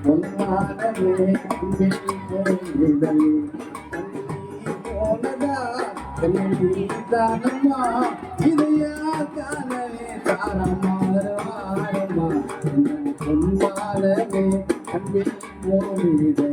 பொன்மானமே போனதா தானம்மா இதையா தானே தாரம்மா பொன்மானமே அன்பில் போவிதை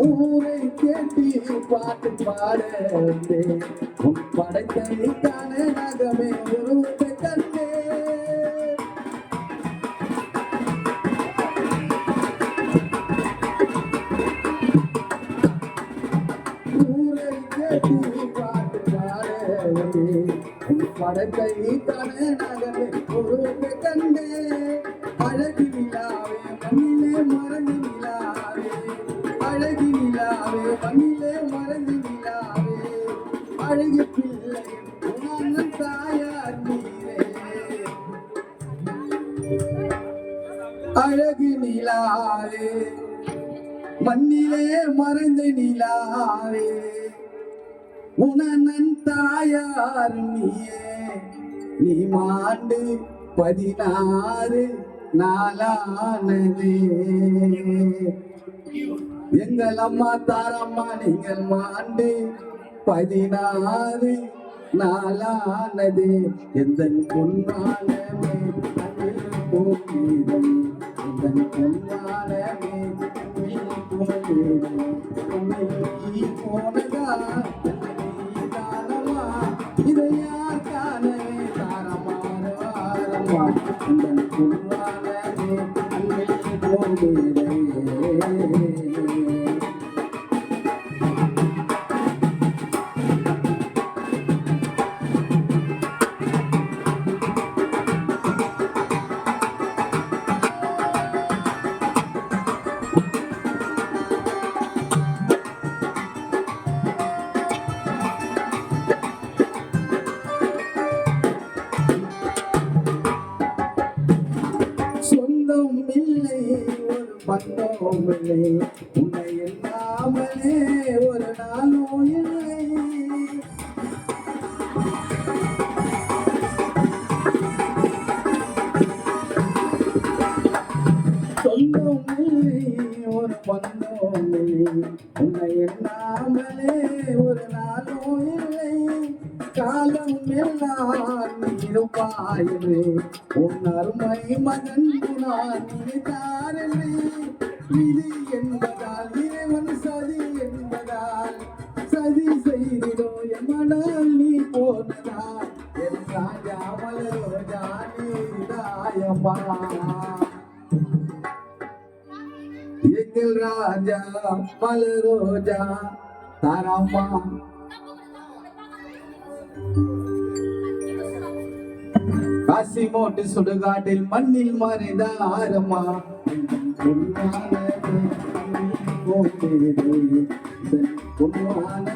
ஊரை கேட்டி பாட்டு பாடு உன் படைத்தை தானே நகமே உருவத்தை கண்டே ஊரை கேட்டி பாட்டு பாடு உன் படைத்தை தானே நகமே உருவத்தை கண்டே அழகி நிலாவே மண்ணிலே மறந்து நிலாவே அழகி நிலாவே மண்ணிலே மறந்து நிலாவே அழகு பிள்ளை உன் தாயார் நீரே அழகு நிலாவே மண்ணிலே மறந்து நிலாவே உனன் தாயார் நீயே நீ மாண்டு 16 நாளானதே எங்கள் அம்மா தாரம்மா நீங்கள் மாண்டு 16 நாளானதே எந்த பொன்னானமே போகிறே எந்த பொன்னானமே போனதா தாரமா இதையா தானே தாரமா எந்த பொன்னானமே போகிறே சொந்தம் இல்லை ஒரு பந்தம் இல்லை உன்னை இல்லாமலே ஒரு நாளும் இல்லை சொந்தம் இல்லை ஒரு பந்தம் இல்லை உன்னை இல்லாமலே ஒரு நாளும் இல்லை காலம் எல்லாம் இருப்பாயிரு உன் அருமை மகன் நான் நினைத்தாரே விதி என்பதால் இறைவன் சதி என்பதால் சதி செய்திடோ என் மனால் நீ போனதா என் ராஜா மலரோஜா நீதாயமா எங்கள் ராஜா மலரோஜா தாரம்மா காசி மோட்டு சுடுகாட்டில் மண்ணில் மறைந்தாரம்மா பொன்னான